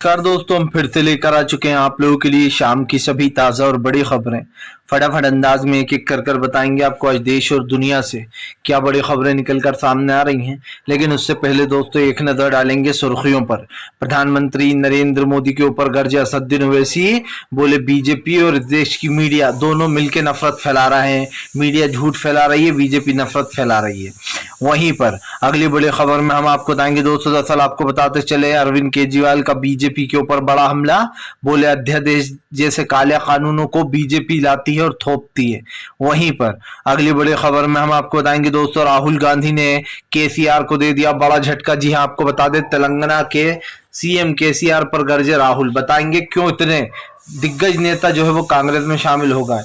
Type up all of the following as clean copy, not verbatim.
नमस्कार दोस्तों, हम फिर से लेकर आ चुके हैं आप लोगों के लिए शाम की सभी ताज़ा और बड़ी खबरें। फटाफट अंदाज में एक एक कर बताएंगे आपको आज देश और दुनिया से क्या बड़ी खबरें निकल कर सामने आ रही हैं। लेकिन उससे पहले दोस्तों एक नज़र डालेंगे सुर्खियों पर। प्रधानमंत्री नरेंद्र मोदी के ऊपर गरजे असदुद्दीन ओवैसी, बोले बीजेपी और देश की मीडिया दोनों मिलकर नफरत फैला रहे हैं। मीडिया झूठ फैला रही है, बीजेपी नफरत फैला रही है। वहीं पर अगली बड़ी खबर में हम आपको बताएंगे दोस्तों, दरअसल आपको बताते चले अरविंद केजरीवाल का बीजेपी के ऊपर बड़ा हमला। बोले अध्यादेश जैसे काले कानूनों को बीजेपी लाती है और थोपती है। वहीं पर अगली बड़ी खबर में हम आपको बताएंगे दोस्तों, राहुल गांधी ने केसीआर को दे दिया बड़ा झटका। जी हाँ, आपको बता दें तेलंगाना के सीएम केसीआर पर गरजे राहुल। बताएंगे क्यों इतने दिग्गज नेता जो है वो कांग्रेस में शामिल हो गए।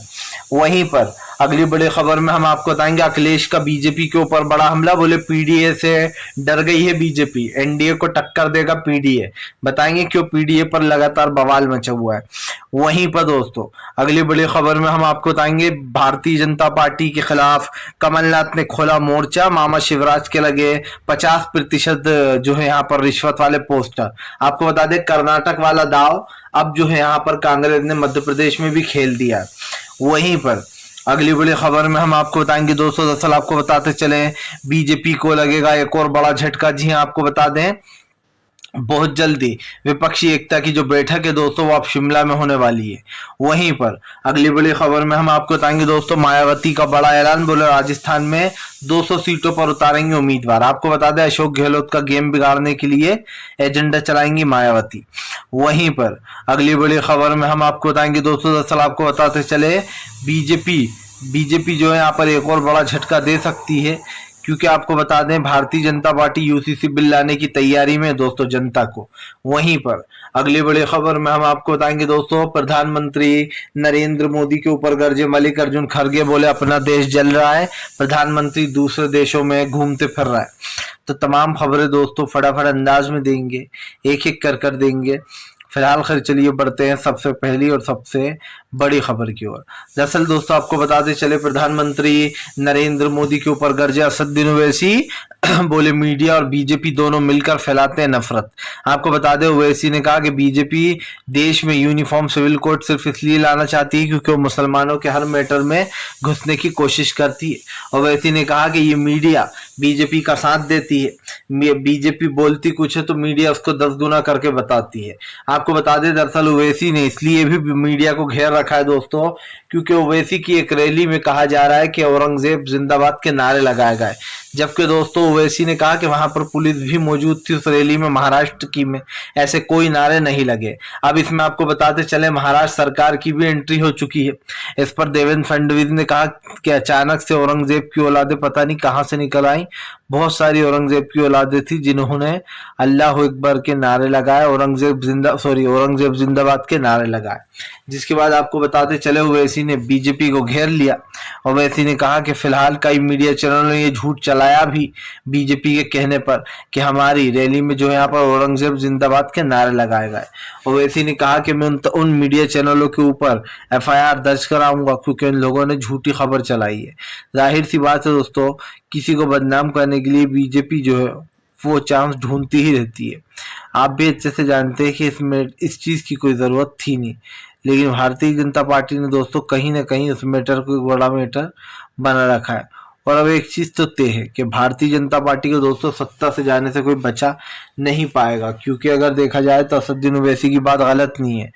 वहीं पर अगली बड़ी खबर में हम आपको बताएंगे अखिलेश का बीजेपी के ऊपर बड़ा हमला। बोले पीडीए से डर गई है बीजेपी, एनडीए को टक्कर देगा पीडीए। बताएंगे क्यों पीडीए पर लगातार बवाल मचा हुआ है। वहीं पर दोस्तों अगली बड़ी खबर में हम आपको बताएंगे भारतीय जनता पार्टी के खिलाफ कमलनाथ ने खोला मोर्चा। मामा शिवराज के लगे 50% जो है यहाँ पर रिश्वत वाले पोस्टर। आपको बता दें कर्नाटक वाला दाव अब जो है यहाँ पर कांग्रेस ने मध्य प्रदेश में भी खेल दिया। वहीं पर अगली बड़ी खबर में हम आपको बताएंगे दोस्तों, दरअसल आपको बताते चले बीजेपी को लगेगा एक और बड़ा झटका। जी हाँ, आपको बता दें बहुत जल्दी विपक्षी एकता की जो बैठक है दोस्तों वो अब शिमला में होने वाली है। वहीं पर अगली बड़ी खबर में हम आपको बताएंगे दोस्तों, मायावती का बड़ा ऐलान। बोले राजस्थान में 200 सीटों पर उतारेंगे उम्मीदवार। आपको बता दें अशोक गहलोत का गेम बिगाड़ने के लिए एजेंडा चलाएंगी मायावती। वहीं पर अगली बड़ी खबर में हम आपको बताएंगे दोस्तों, दरअसल आपको बताते चले बीजेपी जो है यहाँ पर एक और बड़ा झटका दे सकती है, क्योंकि आपको बता दें Bharatiya Janata party UCC bill लाने की तैयारी में दोस्तों जनता को। वहीं पर अगली बड़ी खबर में हम आपको बताएंगे दोस्तों, प्रधानमंत्री नरेंद्र मोदी के ऊपर गरजे मल्लिकार्जुन खड़गे। बोले अपना देश जल रहा है, प्रधानमंत्री दूसरे देशों में घूमते फिर रहा है। तो तमाम खबरें दोस्तों फटाफट अंदाज में देंगे, एक एक कर देंगे। फिलहाल खैर चलिए बढ़ते हैं सबसे पहली और सबसे बड़ी खबर की ओर। दरअसल दोस्तों आपको बताते चले प्रधानमंत्री नरेंद्र मोदी के ऊपर गरजे असदुद्दीन ओवैसी। बोले मीडिया और बीजेपी दोनों मिलकर फैलाते हैं नफरत। आपको बता दें ओवैसी ने कहा कि बीजेपी देश में यूनिफॉर्म सिविल कोड सिर्फ इसलिए लाना चाहती है क्योंकि वो मुसलमानों के हर मैटर में घुसने की कोशिश करती है। ओवैसी ने कहा कि ये मीडिया बीजेपी का साथ देती है, बीजेपी बोलती कुछ है तो मीडिया उसको 10 गुना करके बताती है। आपको बता दें दरअसल ओवैसी ने इसलिए भी मीडिया को घेर रखा है दोस्तों, क्योंकि ओवैसी की एक रैली में कहा जा रहा है कि औरंगजेब जिंदाबाद के नारे लगाए गए। जबकि दोस्तों ओवैसी ने कहा कि वहां पर पुलिस भी मौजूद थी उस रैली में, महाराष्ट्र की में ऐसे कोई नारे नहीं लगे। अब इसमें आपको बताते चले महाराष्ट्र सरकार की भी एंट्री हो चुकी है। इस पर देवेंद्र फडणवीस ने कहा कि अचानक से औरंगजेब की औलादें पता नहीं कहां से निकल आई। बहुत सारी औरंगजेब की औलादें थी जिन्होंने अल्लाह अकबर के नारे लगाए, औरंगजेब जिंदाबाद के नारे लगाए। जिसके बाद आपको बताते चले ओवैसी ने बीजेपी को घेर लिया। ओवैसी ने कहा कि फिलहाल कई मीडिया चैनलों ने ये झूठ चलाया भी बीजेपी के कहने पर कि हमारी रैली में जो है यहाँ पर औरंगजेब जिंदाबाद के नारे लगाए गए। ओवैसी ने कहा कि मैं उन मीडिया चैनलों के ऊपर एफआईआर दर्ज कराऊंगा क्योंकि उन लोगों ने झूठी खबर चलाई है। जाहिर सी बात है दोस्तों, किसी को बदनाम करने के लिए बीजेपी जो है वो चांस ढूंढती ही रहती है। आप भी अच्छे से जानते हैं कि इसमें इस चीज की कोई जरूरत थी नहीं, लेकिन भारतीय जनता पार्टी ने दोस्तों कहीं ना कहीं उस मैटर को एक बड़ा मैटर बना रखा है। और अब एक चीज तो तय है कि भारतीय जनता पार्टी को दोस्तों सत्ता से जाने से कोई बचा नहीं पाएगा, क्योंकि अगर देखा जाए तो असदुद्दीन ओवैसी की बात गलत नहीं है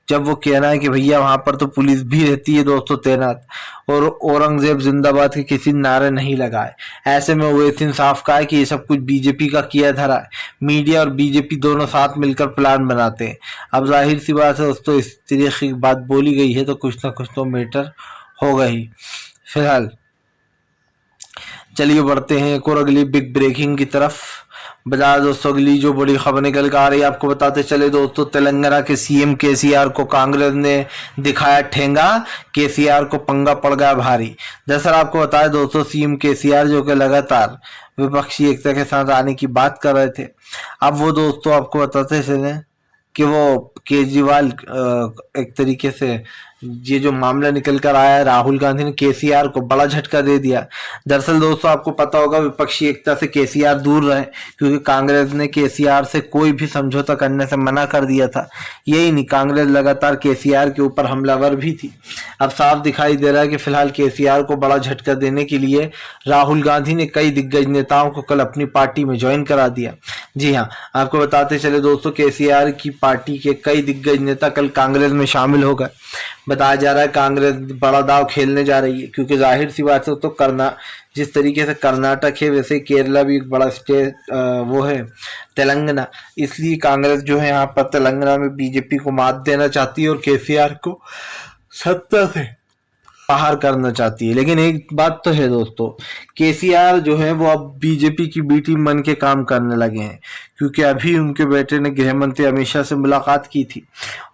जब वो कहना है कि भैया वहां पर तो पुलिस भी रहती है दोस्तों तैनात, और औरंगजेब जिंदाबाद के किसी नारे नहीं लगाए। ऐसे में ओवैसी ने साफ कहा है कि ये सब कुछ बीजेपी का किया धरा है, मीडिया और बीजेपी दोनों साथ मिलकर प्लान बनाते हैं। अब जाहिर सी बात है दोस्तों, इस तरीके की बात बोली गई है तो कुछ ना कुछ तो मैटर होगा ही। फिलहाल चलिए बढ़ते हैं एक और अगली बिग ब्रेकिंग की तरफ। बता दोस्तों अगली जो बड़ी खबर निकल कर आ रही है, आपको बताते चले दोस्तों, तेलंगाना के सीएम केसीआर को कांग्रेस ने दिखाया ठेंगा। केसीआर को पंगा पड़ गया भारी। दरअसल आपको बताया दोस्तों, सीएम केसीआर जो कि लगातार विपक्षी एकता के साथ आने की बात कर रहे थे, अब वो दोस्तों आपको बताते चले कि वो केजरीवाल एक तरीके से ये जो मामला निकल कर आया है, राहुल गांधी ने केसीआर को बड़ा झटका दे दिया। दरअसल दोस्तों आपको पता होगा विपक्षी एकता से केसीआर दूर रहे, क्योंकि कांग्रेस ने केसीआर से कोई भी समझौता करने से मना कर दिया था। यही नहीं, कांग्रेस लगातार केसीआर के ऊपर हमलावर भी थी। अब साफ दिखाई दे रहा है कि फिलहाल केसीआर को बड़ा झटका देने के लिए राहुल गांधी ने कई दिग्गज नेताओं को कल अपनी पार्टी में ज्वाइन करा दिया। जी हाँ, आपको बताते चले दोस्तों, केसीआर की पार्टी के कई दिग्गज नेता कल कांग्रेस में शामिल हो गए। बताया जा रहा है कांग्रेस बड़ा दाव खेलने जा रही है, क्योंकि जाहिर सी बात है तो जिस तरीके से कर्नाटक है वैसे ही केरला भी एक बड़ा स्टेट वो है तेलंगाना। इसलिए कांग्रेस जो है यहाँ पर तेलंगाना में बीजेपी को मात देना चाहती है और केसीआर को सत्ता से बाहर करना चाहती है। लेकिन एक बात तो है दोस्तों, केसीआर जो है वो अब बीजेपी की बी टीम बन के काम करने लगे हैं, क्योंकि अभी उनके बेटे ने गृह मंत्री अमित शाह से मुलाकात की थी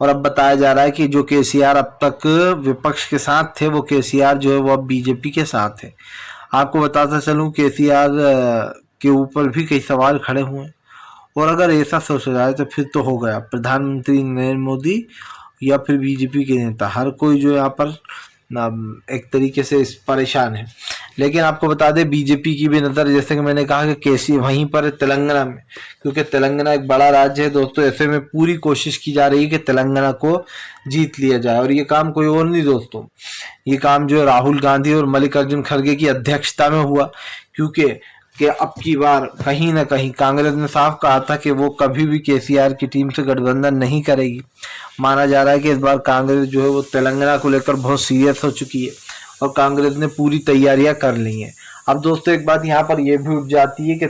और अब बताया जा रहा है कि जो केसीआर अब तक विपक्ष के साथ थे, वो केसीआर जो है वो अब बीजेपी के साथ है। आपको बताता चलूं, केसीआर के ऊपर भी कई सवाल खड़े हुए हैं और अगर ऐसा सोचा जाए तो फिर तो हो गया प्रधानमंत्री नरेंद्र मोदी या फिर बीजेपी के नेता, हर कोई जो यहाँ पर एक तरीके से परेशान है। लेकिन आपको बता दें बीजेपी की भी नज़र, जैसे कि मैंने कहा कि केसी वहीं पर है तेलंगाना में, क्योंकि तेलंगाना एक बड़ा राज्य है दोस्तों। ऐसे में पूरी कोशिश की जा रही है कि तेलंगाना को जीत लिया जाए और ये काम कोई और नहीं दोस्तों, ये काम जो है राहुल गांधी और मल्लिकार्जुन खड़गे की अध्यक्षता में हुआ, क्योंकि अब की बार कहीं ना कहीं कांग्रेस ने साफ कहा था कि वो कभी भी केसीआर की टीम से गठबंधन नहीं करेगी। माना जा रहा है कि इस बार कांग्रेस जो है वो तेलंगाना को लेकर बहुत सीरियस हो चुकी है और कांग्रेस ने पूरी तैयारियां कर ली हैं। अब दोस्तों एक बात यहाँ पर यह भी उठ जाती है कि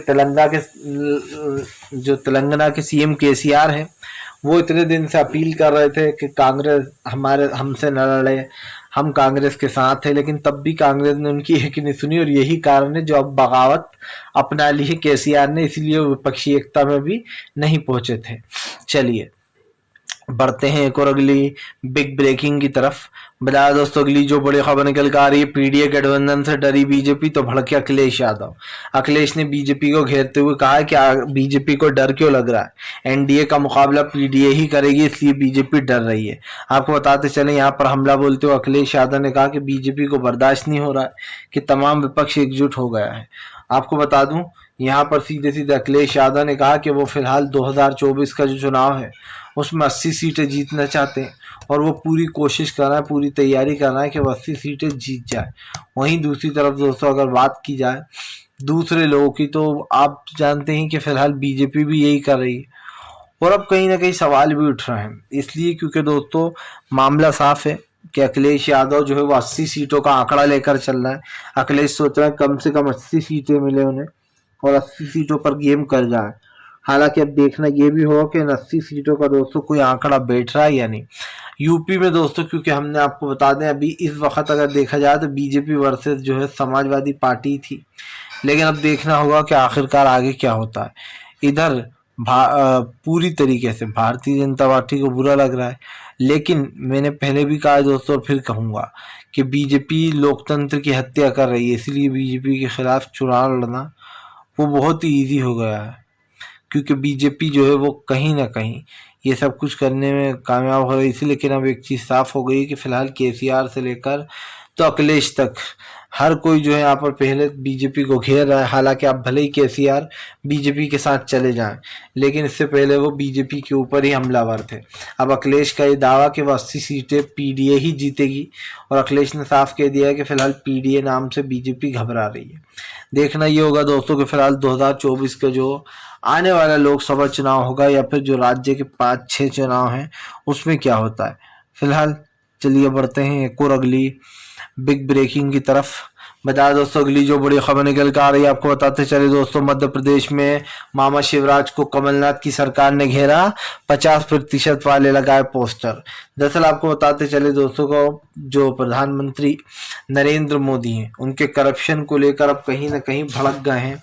तेलंगाना के सीएम केसीआर है, वो इतने दिन से अपील कर रहे थे कि कांग्रेस हमसे न लड़े, हम कांग्रेस के साथ है, लेकिन तब भी कांग्रेस ने उनकी एक नहीं सुनी और यही कारण है जो अब बगावत अपना ली है केसीआर ने, इसलिए विपक्षी एकता में भी नहीं पहुंचे थे। चलिए बढ़ते हैं एक और अगली बिग ब्रेकिंग की तरफ। बताया दोस्तों अगली जो बड़ी खबर निकल कर आ रही है, पीडीए गठबंधन से डरी बीजेपी तो भड़के अखिलेश यादव। अखिलेश ने बीजेपी को घेरते हुए कहा है कि बीजेपी को डर क्यों लग रहा है, एनडीए का मुकाबला पीडीए ही करेगी, इसलिए बीजेपी डर रही है। आपको बताते चले यहाँ पर हमला बोलते हुए अखिलेश यादव ने कहा कि बीजेपी को बर्दाश्त नहीं हो रहा है कि तमाम विपक्ष एकजुट हो गया है। आपको बता दूं यहाँ पर सीधे सीधे अखिलेश यादव ने कहा कि वो फिलहाल 2024 का जो चुनाव है उसमें 80 सीटें जीतना चाहते हैं और वो पूरी कोशिश कर रहा है, पूरी तैयारी कर रहा है कि वो 80 सीटें जीत जाए। वहीं दूसरी तरफ दोस्तों अगर बात की जाए दूसरे लोगों की, तो आप जानते हैं कि फिलहाल बीजेपी भी यही कर रही है और अब कहीं ना कहीं सवाल भी उठ रहे हैं, इसलिए क्योंकि दोस्तों मामला साफ है कि अखिलेश यादव जो है वो 80 सीटों का आंकड़ा लेकर चल रहा है। अखिलेश सोच रहा है कम से कम 80 सीटें मिले उन्हें और 80 सीटों पर गेम कर जाए। हालांकि अब देखना ये भी होगा कि 80 सीटों का दोस्तों कोई आंकड़ा बैठ रहा है या नहीं। यूपी में दोस्तों, क्योंकि हमने आपको बता दें अभी इस वक्त अगर देखा जाए तो बीजेपी वर्सेस जो है समाजवादी पार्टी थी, लेकिन अब देखना होगा कि आखिरकार आगे क्या होता है। इधर पूरी तरीके से भारतीय जनता पार्टी को बुरा लग रहा है, लेकिन मैंने पहले भी कहा दोस्तों फिर कहूँगा कि बीजेपी लोकतंत्र की हत्या कर रही है, इसलिए बीजेपी के खिलाफ चुनाव लड़ना वो बहुत ही ईजी हो गया है, क्योंकि बीजेपी जो है वो कहीं ना कहीं ये सब कुछ करने में कामयाब हो रही थी। लेकिन अब एक चीज़ साफ हो गई कि फिलहाल केसीआर से लेकर तो अखिलेश तक हर कोई जो है यहाँ पर पहले बीजेपी को घेर रहा है। हालांकि आप भले ही केसीआर बीजेपी के साथ चले जाएं, लेकिन इससे पहले वो बीजेपी के ऊपर ही हमलावर थे। अब अखिलेश का ये दावा कि वो 80 सीटें पीडीए ही जीतेगी और अखिलेश ने साफ कह दिया है कि फिलहाल पीडीए नाम से बीजेपी घबरा रही है। देखना ये होगा दोस्तों कि फिलहाल 2024 का जो आने वाला लोकसभा चुनाव होगा या फिर जो राज्य के 5-6 चुनाव हैं उसमें क्या होता है। फिलहाल चलिए बढ़ते हैं एक और अगली बिग ब्रेकिंग की तरफ। बता दोस्तों अगली जो बड़ी खबर निकल कर आ रही है, आपको बताते चले दोस्तों, मध्य प्रदेश में मामा शिवराज को कमलनाथ की सरकार ने घेरा, 50% वाले लगाए पोस्टर। दरअसल आपको बताते चले दोस्तों को जो प्रधानमंत्री नरेंद्र मोदी हैं उनके करप्शन को लेकर अब कहीं ना कहीं भड़क गए हैं।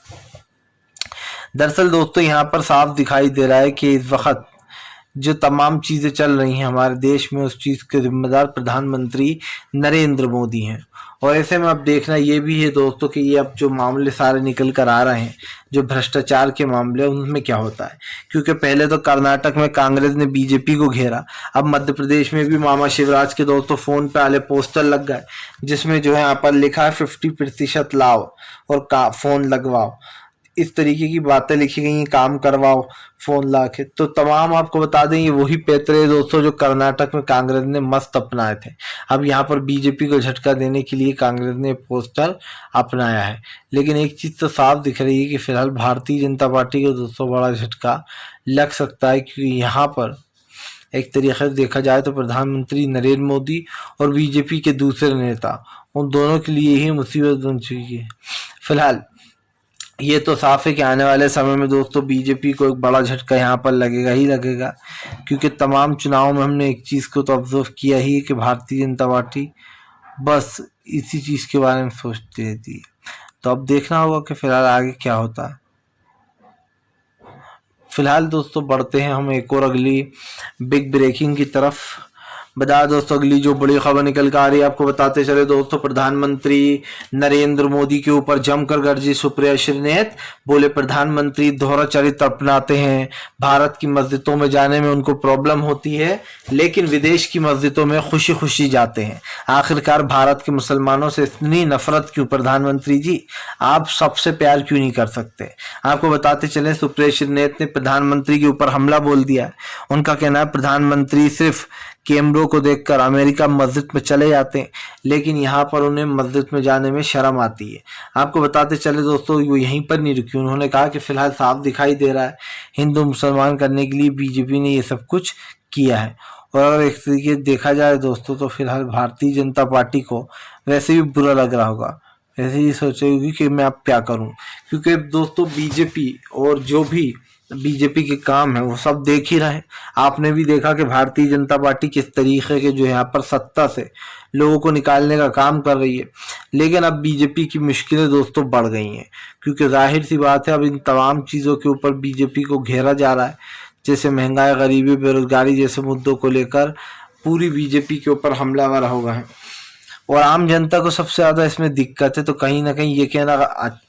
दरअसल दोस्तों यहाँ पर साफ दिखाई दे रहा है कि इस वक्त जो तमाम चीज़ें चल रही हैं हमारे देश में उस चीज़ के जिम्मेदार प्रधानमंत्री नरेंद्र मोदी हैं और ऐसे में अब देखना ये भी है दोस्तों कि ये अब जो मामले सारे निकल कर आ रहे हैं, जो भ्रष्टाचार के मामले, उनमें क्या होता है। क्योंकि पहले तो कर्नाटक में कांग्रेस ने बीजेपी को घेरा, अब मध्य प्रदेश में भी मामा शिवराज के दोस्तों फोन पे आले पोस्टर लग गए, जिसमें जो है यहाँ पर लिखा है 50% लाओ और फोन लगवाओ, इस तरीके की बातें लिखी गई हैं, काम करवाओ फोन ला के। तो तमाम आपको बता दें ये वही पैतरे दोस्तों जो कर्नाटक में कांग्रेस ने मस्त अपनाए थे। अब यहाँ पर बीजेपी को झटका देने के लिए कांग्रेस ने पोस्टर अपनाया है। लेकिन एक चीज तो साफ दिख रही है कि फिलहाल भारतीय जनता पार्टी को दोस्तों बड़ा झटका लग सकता है, क्योंकि यहाँ पर एक तरीके से देखा जाए तो प्रधानमंत्री नरेंद्र मोदी और बीजेपी के दूसरे नेता, उन दोनों के लिए ही मुसीबत बन चुकी है। फिलहाल ये तो साफ है कि आने वाले समय में दोस्तों बीजेपी को एक बड़ा झटका यहाँ पर लगेगा ही लगेगा, क्योंकि तमाम चुनावों में हमने एक चीज़ को तो ऑब्जर्व किया ही है कि भारतीय जनता पार्टी बस इसी चीज़ के बारे में सोचती रहती है। तो अब देखना होगा कि फिलहाल आगे क्या होता है। फिलहाल दोस्तों बढ़ते हैं हम एक और अगली बिग ब्रेकिंग की तरफ। बता दोस्तों अगली जो बड़ी खबर निकल कर आ रही है आपको बताते चले दोस्तों, प्रधानमंत्री नरेंद्र मोदी के ऊपर जमकर गरजी सुप्रिया श्रीनेत, बोले प्रधानमंत्री दोहरा चरित्र अपनाते हैं, भारत की मस्जिदों में जाने में उनको प्रॉब्लम होती है लेकिन विदेश की मस्जिदों में खुशी खुशी जाते हैं। आखिरकार भारत के मुसलमानों से इतनी नफरत क्यों प्रधानमंत्री जी, आप सबसे प्यार क्यों नहीं कर सकते। आपको बताते चले सुप्रिया श्रीनेत ने प्रधानमंत्री के ऊपर हमला बोल दिया है। उनका कहना है प्रधानमंत्री सिर्फ कैमरों को देखकर अमेरिका मस्जिद में चले जाते हैं, लेकिन यहाँ पर उन्हें मस्जिद में जाने में शर्म आती है। आपको बताते चले दोस्तों वो यहीं पर नहीं रुकी, उन्होंने कहा कि फिलहाल साफ दिखाई दे रहा है हिंदू मुसलमान करने के लिए बीजेपी ने ये सब कुछ किया है। और अगर एक तरीके देखा जाए दोस्तों तो फिलहाल भारतीय जनता पार्टी को वैसे भी बुरा लग रहा होगा, ऐसे ही सोचेगी कि मैं अब क्या करूं, क्योंकि दोस्तों बीजेपी और जो भी बीजेपी के काम है वो सब देख ही रहे। आपने भी देखा कि भारतीय जनता पार्टी किस तरीके के जो यहाँ पर सत्ता से लोगों को निकालने का काम कर रही है। लेकिन अब बीजेपी की मुश्किलें दोस्तों बढ़ गई हैं, क्योंकि जाहिर सी बात है अब इन तमाम चीज़ों के ऊपर बीजेपी को घेरा जा रहा है, जैसे महंगाई, गरीबी, बेरोजगारी जैसे मुद्दों को लेकर पूरी बीजेपी के ऊपर हमलावर हो गए हैं। और आम जनता को सबसे ज़्यादा इसमें दिक्कत है। तो कहीं ना कहीं ये कहना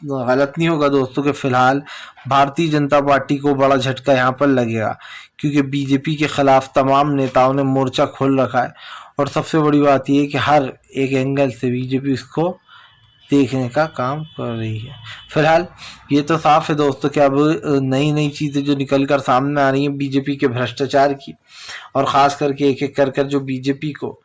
गलत नहीं होगा दोस्तों कि फिलहाल भारतीय जनता पार्टी को बड़ा झटका यहाँ पर लगेगा, क्योंकि बीजेपी के खिलाफ तमाम नेताओं ने मोर्चा खोल रखा है। और सबसे बड़ी बात यह है कि हर एक एंगल से बीजेपी इसको देखने का काम कर रही है। फिलहाल ये तो साफ है दोस्तों कि अब नई नई चीज़ें जो निकल कर सामने आ रही हैं बीजेपी के भ्रष्टाचार की, और ख़ास करके एक एक कर जो बीजेपी को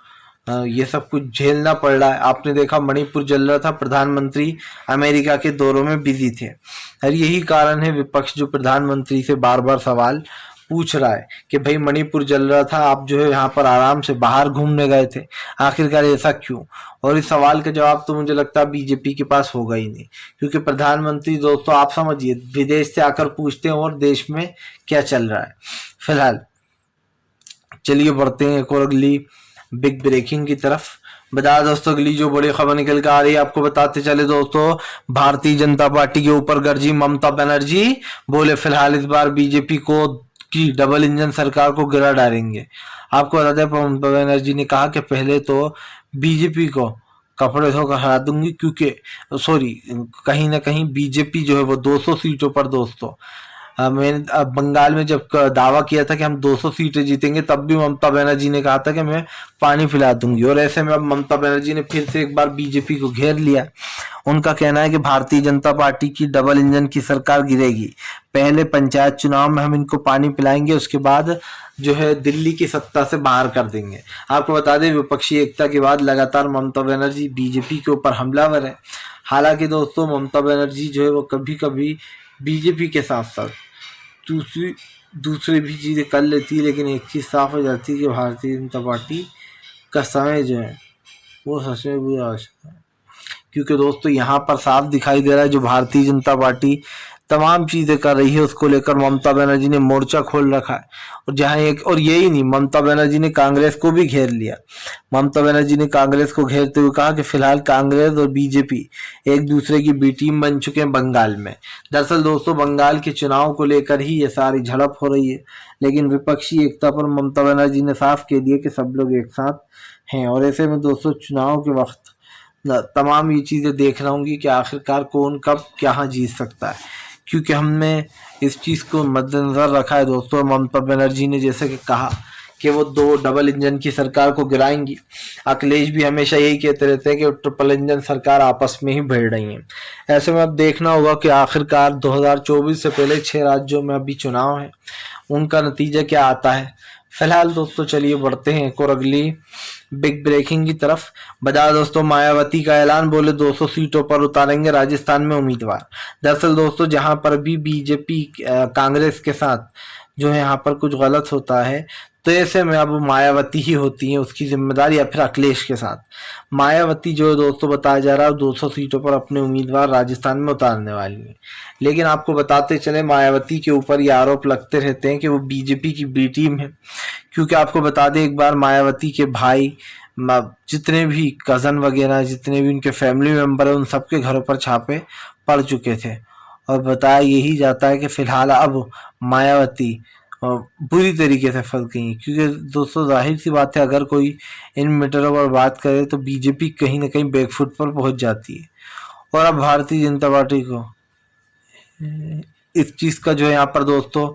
ये सब कुछ झेलना पड़ रहा है। आपने देखा मणिपुर जल रहा था, प्रधानमंत्री अमेरिका के दौरों में बिजी थे, और यही कारण है विपक्ष जो प्रधानमंत्री से बार बार सवाल पूछ रहा है कि भाई मणिपुर जल रहा था, आप जो है यहाँ पर आराम से बाहर घूमने गए थे, आखिरकार ऐसा क्यों। और इस सवाल का जवाब तो मुझे लगता है बीजेपी के पास होगा ही नहीं, क्योंकि प्रधानमंत्री दोस्तों आप समझिए विदेश से आकर पूछते हैं और देश में क्या चल रहा है। फिलहाल चलिए बढ़ते हैं एक और अगली बिग ब्रेकिंग की तरफ। बता दोस्तों अगली जो बड़ी खबर निकल कर आ रही है आपको बताते चले दोस्तों, भारतीय जनता पार्टी के ऊपर गरजी ममता बनर्जी, बोले फिलहाल इस बार बीजेपी को की डबल इंजन सरकार को गिरा डालेंगे। आपको बता दें ममता बनर्जी ने कहा कि पहले तो बीजेपी को कपड़े धोकर हरा दूंगी, क्योंकि कहीं ना कहीं बीजेपी जो है वो 200 सीटों पर दोस्तों, मैंने बंगाल में जब दावा किया था कि हम 200 सीटें जीतेंगे तब भी ममता बनर्जी ने कहा था कि मैं पानी पिला दूंगी। और ऐसे में अब ममता बनर्जी ने फिर से एक बार बीजेपी को घेर लिया। उनका कहना है कि भारतीय जनता पार्टी की डबल इंजन की सरकार गिरेगी, पहले पंचायत चुनाव में हम इनको पानी पिलाएंगे, उसके बाद जो है दिल्ली की सत्ता से बाहर कर देंगे। आपको बता दें विपक्षी एकता के बाद लगातार ममता बनर्जी बीजेपी के ऊपर हमलावर है। हालांकि दोस्तों ममता बनर्जी जो है वो कभी कभी बीजेपी के साथ साथ दूसरी भी चीज़ें कर लेती है, लेकिन एक चीज़ साफ हो जाती है कि भारतीय जनता पार्टी का समय जो है वो सच में बुरा हो सकता है। क्योंकि दोस्तों यहाँ पर साफ दिखाई दे रहा है जो भारतीय जनता पार्टी तमाम चीज़ें कर रही है उसको लेकर ममता बनर्जी ने मोर्चा खोल रखा है। और जहाँ और यही नहीं, ममता बनर्जी ने कांग्रेस को भी घेर लिया। ममता बनर्जी ने कांग्रेस को घेरते हुए कहा कि फिलहाल कांग्रेस और बीजेपी एक दूसरे की बी टीम बन चुके हैं बंगाल में। दरअसल दोस्तों बंगाल के चुनाव को लेकर ही ये सारी झड़प हो रही है, लेकिन विपक्षी एकता पर ममता बनर्जी ने साफ कह दिया कि सब लोग एक साथ हैं। और ऐसे में दोस्तों चुनाव के वक्त तमाम ये चीज़ें देखना होंगी कि आखिरकार कौन कब क्या जीत सकता है, क्योंकि हमने इस चीज़ को मद्देनज़र रखा है दोस्तों। ममता बनर्जी ने जैसे कि कहा कि वो 2 डबल इंजन की सरकार को गिराएंगी। अखिलेश भी हमेशा यही कहते रहते हैं कि ट्रिपल इंजन सरकार आपस में ही भिड़ रही है। ऐसे में अब देखना होगा कि आखिरकार 2024 से पहले 6 राज्यों में अभी चुनाव है, उनका नतीजा क्या आता है। फिलहाल दोस्तों चलिए बढ़ते हैं एक और अगली बिग ब्रेकिंग की तरफ। बता दोस्तों, मायावती का ऐलान, बोले 200 सीटों पर उतारेंगे राजस्थान में उम्मीदवार। दरअसल दोस्तों, जहां पर भी बीजेपी कांग्रेस के साथ जो है यहाँ पर कुछ गलत होता है, तो ऐसे में अब मायावती ही होती है उसकी जिम्मेदारी, या फिर अखिलेश के साथ। मायावती जो है दोस्तों बताया जा रहा है 200 सीटों पर अपने उम्मीदवार राजस्थान में उतारने वाली है। लेकिन आपको बताते चले, मायावती के ऊपर ये आरोप लगते रहते हैं कि वो बीजेपी की बी टीम है, क्योंकि आपको बता दें एक बार मायावती के भाई, जितने भी कज़न वगैरह, जितने भी उनके फैमिली मेम्बर हैं, उन सबके घरों पर छापे पड़ चुके थे। और बताया यही जाता है कि फिलहाल अब मायावती बुरी तरीके से फंस गई, क्योंकि दोस्तों जाहिर सी बात है, अगर कोई इन मैटरों पर बात करे तो बीजेपी कहीं ना कहीं बैकफुट पर पहुंच जाती है। और अब भारतीय जनता पार्टी को इस चीज़ का जो है यहाँ पर दोस्तों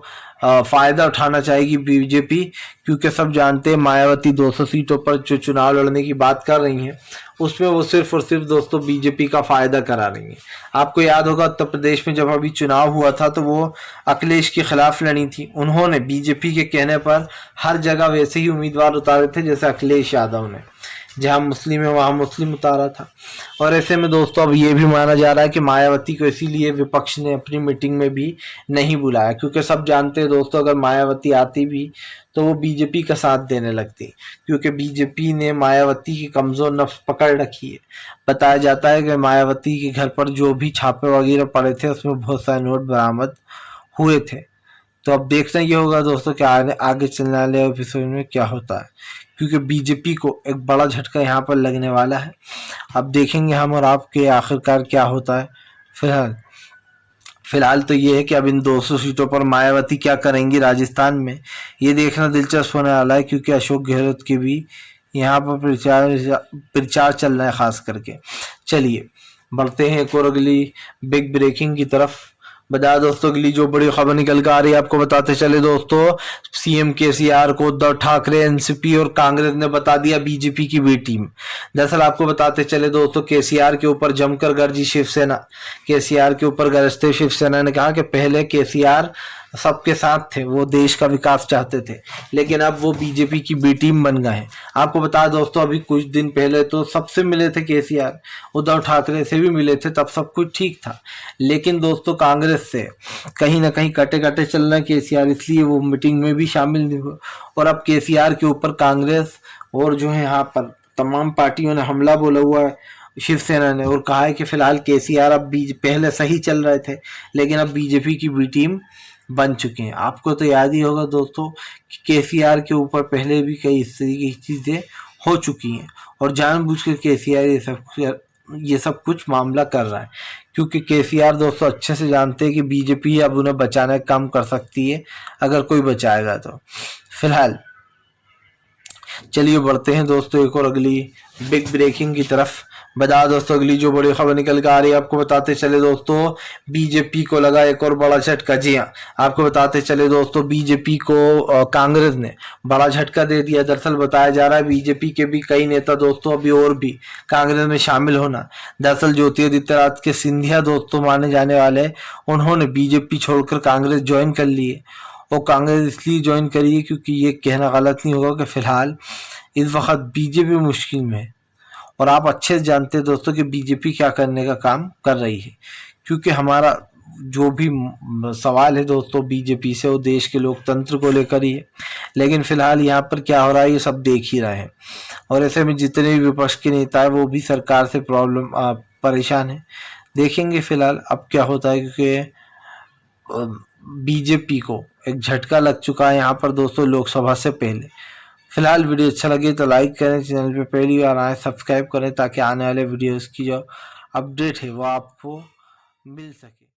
फायदा उठाना चाहेगी बीजेपी, क्योंकि सब जानते हैं मायावती 200 सीटों पर जो चुनाव लड़ने की बात कर रही हैं, उसमें वो सिर्फ और सिर्फ दोस्तों बीजेपी का फायदा करा रही हैं। आपको याद होगा उत्तर प्रदेश में जब अभी चुनाव हुआ था तो वो अखिलेश के खिलाफ लड़ी थी। उन्होंने बीजेपी के कहने पर हर जगह वैसे ही उम्मीदवार उतारे थे जैसे अखिलेश यादव ने, जहाँ मुस्लिम है वहाँ मुस्लिम उतारा था। और ऐसे में दोस्तों अब ये भी माना जा रहा है कि मायावती को इसीलिए विपक्ष ने अपनी मीटिंग में भी नहीं बुलाया, क्योंकि सब जानते हैं दोस्तों अगर मायावती आती भी तो वो बीजेपी का साथ देने लगती, क्योंकि बीजेपी ने मायावती की कमजोर नफ्स पकड़ रखी है। बताया जाता है कि मायावती के घर पर जो भी छापे वगैरह पड़े थे उसमें बहुत सारे नोट बरामद हुए थे। तो अब देखना ये होगा दोस्तों कि आगे चलने वाले एपिसोड में क्या होता है, क्योंकि बीजेपी को एक बड़ा झटका यहाँ पर लगने वाला है। अब देखेंगे हम और आपके आखिरकार क्या होता है। फिलहाल तो ये है कि अब इन 200 सीटों पर मायावती क्या करेंगी राजस्थान में, ये देखना दिलचस्प होने वाला है, क्योंकि अशोक गहलोत के भी यहाँ पर प्रचार चल रहा है खास करके। चलिए बढ़ते हैं एक और अगली बिग ब्रेकिंग की तरफ। बता दोस्तों अगली जो बड़ी खबर निकल कर आ रही है, आपको बताते चले दोस्तों, सीएम केसीआर को उद्धव ठाकरे, एनसीपी और कांग्रेस ने बता दिया बीजेपी की बी टीम। दरअसल आपको बताते चले दोस्तों, केसीआर के ऊपर जमकर गरजी शिवसेना। केसीआर के ऊपर गरजते शिवसेना ने कहा कि पहले केसीआर सबके साथ थे, वो देश का विकास चाहते थे, लेकिन अब वो बीजेपी की बी टीम बन गए हैं। आपको बता दोस्तों अभी कुछ दिन पहले तो सबसे मिले थे केसीआर, उद्धव ठाकरे से भी मिले थे, तब सब कुछ ठीक था। लेकिन दोस्तों कांग्रेस से कहीं ना कहीं कटे कटे चल रहे हैं केसीआर, इसलिए वो मीटिंग में भी शामिल नहीं हुए। और अब केसीआर के ऊपर कांग्रेस और जो है यहाँ पर तमाम पार्टियों ने हमला बोला हुआ है शिवसेना ने, और कहा है कि फिलहाल केसीआर अब पहले सही चल रहे थे लेकिन अब बीजेपी की बी टीम बन चुके हैं। आपको तो याद ही होगा दोस्तों कि केसीआर के ऊपर पहले भी कई इस तरीके की चीज़ें हो चुकी हैं, और जानबूझकर केसीआर ये सब कुछ मामला कर रहा है, क्योंकि केसीआर दोस्तों अच्छे से जानते हैं कि बीजेपी अब उन्हें बचाने का काम कर सकती है अगर कोई बचाएगा तो। फिलहाल चलिए बढ़ते हैं दोस्तों एक और अगली बिग ब्रेकिंग की तरफ। बता दोस्तों अगली जो बड़ी खबर निकल कर आ रही है, आपको बताते चले दोस्तों, बीजेपी को लगा एक और बड़ा झटका। जी हाँ, आपको बताते चले दोस्तों, बीजेपी को कांग्रेस ने बड़ा झटका दे दिया। दरअसल बताया जा रहा है बीजेपी के भी कई नेता दोस्तों अभी और भी कांग्रेस में शामिल होना। दरअसल ज्योतिरादित्य के सिंधिया दोस्तों माने जाने वाले, उन्होंने बीजेपी छोड़कर कांग्रेस ज्वाइन कर ली है। और कांग्रेस इसलिए ज्वाइन करी है क्योंकि ये कहना गलत नहीं होगा कि फिलहाल इस वक्त बीजेपी मुश्किल में है, और आप अच्छे से जानते हैं दोस्तों कि बीजेपी क्या करने का काम कर रही है, क्योंकि हमारा जो भी सवाल है दोस्तों बीजेपी से वो देश के लोकतंत्र को लेकर ही है। लेकिन फिलहाल यहाँ पर क्या हो रहा है ये सब देख ही रहे हैं, और ऐसे में जितने भी विपक्ष के नेता है वो भी सरकार से परेशान है। देखेंगे फिलहाल अब क्या होता है, क्योंकि बीजेपी को एक झटका लग चुका है यहाँ पर दोस्तों लोकसभा से पहले। फिलहाल वीडियो अच्छा लगे तो लाइक करें, चैनल पे पहली बार आए सब्सक्राइब करें, ताकि आने वाले वीडियोस की जो अपडेट है वो आपको मिल सके।